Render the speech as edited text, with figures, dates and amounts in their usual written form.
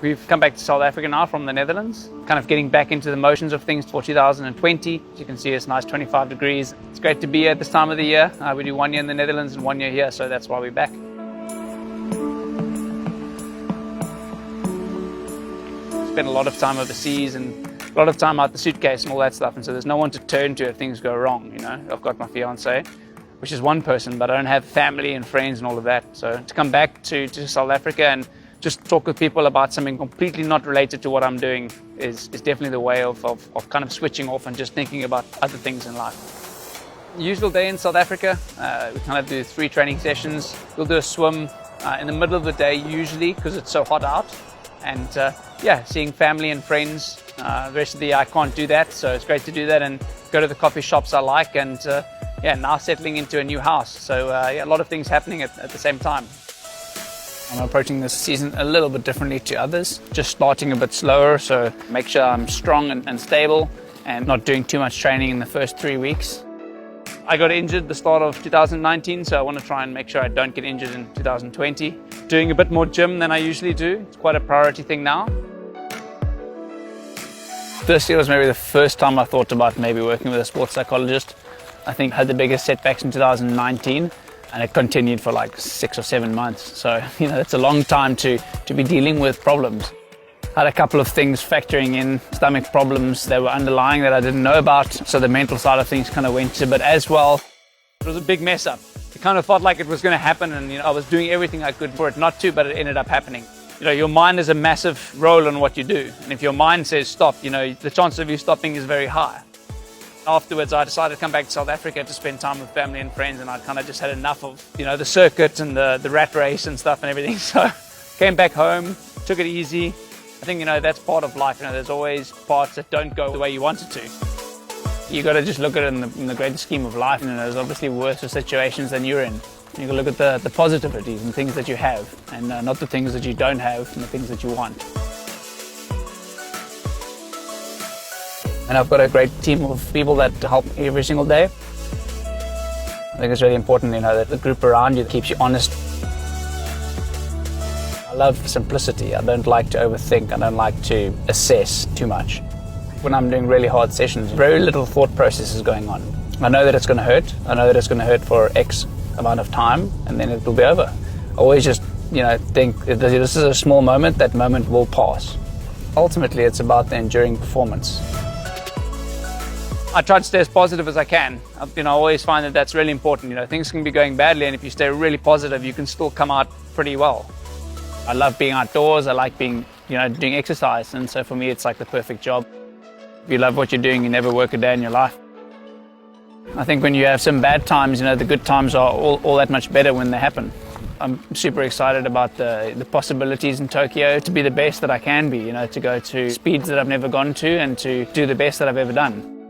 We've come back to South Africa now from the Netherlands, kind of getting back into the motions of things for 2020. As you can see, it's nice 25 degrees. It's great to be here at this time of the year. We do 1 year in the Netherlands and 1 year here, so that's why we're back. Spent a lot of time overseas and a lot of time out the suitcase and all that stuff, and so there's no one to turn to if things go wrong. I've got my fiance, which is one person, but I don't have family and friends and all of that. So to come back to South Africa and just talk with people about something completely not related to what I'm doing is definitely the way of kind of switching off and just thinking about other things in life. Usual day in South Africa, we kind of do 3 training sessions. We'll do a swim in the middle of the day usually because it's so hot out. And seeing family and friends. The rest of the year I can't do that, so it's great to do that and go to the coffee shops I like, and now settling into a new house. So a lot of things happening at the same time. I'm approaching this season a little bit differently to others, just starting a bit slower, so make sure I'm strong and stable and not doing too much training in the first 3 weeks. I got injured at the start of 2019, so I want to try and make sure I don't get injured in 2020. Doing a bit more gym than I usually do. It's quite a priority thing now. This year was maybe the first time I thought about maybe working with a sports psychologist. I think I had the biggest setbacks in 2019. And it continued for like 6 or 7 months. So, it's a long time to be dealing with problems. I had a couple of things factoring in, stomach problems that were underlying that I didn't know about. So the mental side of things kind of went a bit as well. It was a big mess up. It kind of felt like it was going to happen, and I was doing everything I could for it not to, but it ended up happening. Your mind has a massive role in what you do. And if your mind says stop, the chance of you stopping is very high. Afterwards, I decided to come back to South Africa to spend time with family and friends, and I'd kind of just had enough of, the circuit and the rat race and stuff and everything. So came back home, took it easy. I think, that's part of life. There's always parts that don't go the way you want it to. You got to just look at it in the greater scheme of life. There's obviously worse situations than you're in. You got to look at the positivities and things that you have, and not the things that you don't have and the things that you want. And I've got a great team of people that help me every single day. I think it's really important, that the group around you keeps you honest. I love simplicity. I don't like to overthink. I don't like to assess too much. When I'm doing really hard sessions, very little thought process is going on. I know that it's going to hurt. I know that it's going to hurt for X amount of time, and then it will be over. I always just, think if this is a small moment, that moment will pass. Ultimately, it's about the enduring performance. I try to stay as positive as I can. I always find that that's really important. Things can be going badly, and if you stay really positive, you can still come out pretty well. I love being outdoors. I like being, doing exercise, and so for me, it's like the perfect job. If you love what you're doing, you never work a day in your life. I think when you have some bad times, the good times are all that much better when they happen. I'm super excited about the possibilities in Tokyo to be the best that I can be, to go to speeds that I've never gone to and to do the best that I've ever done.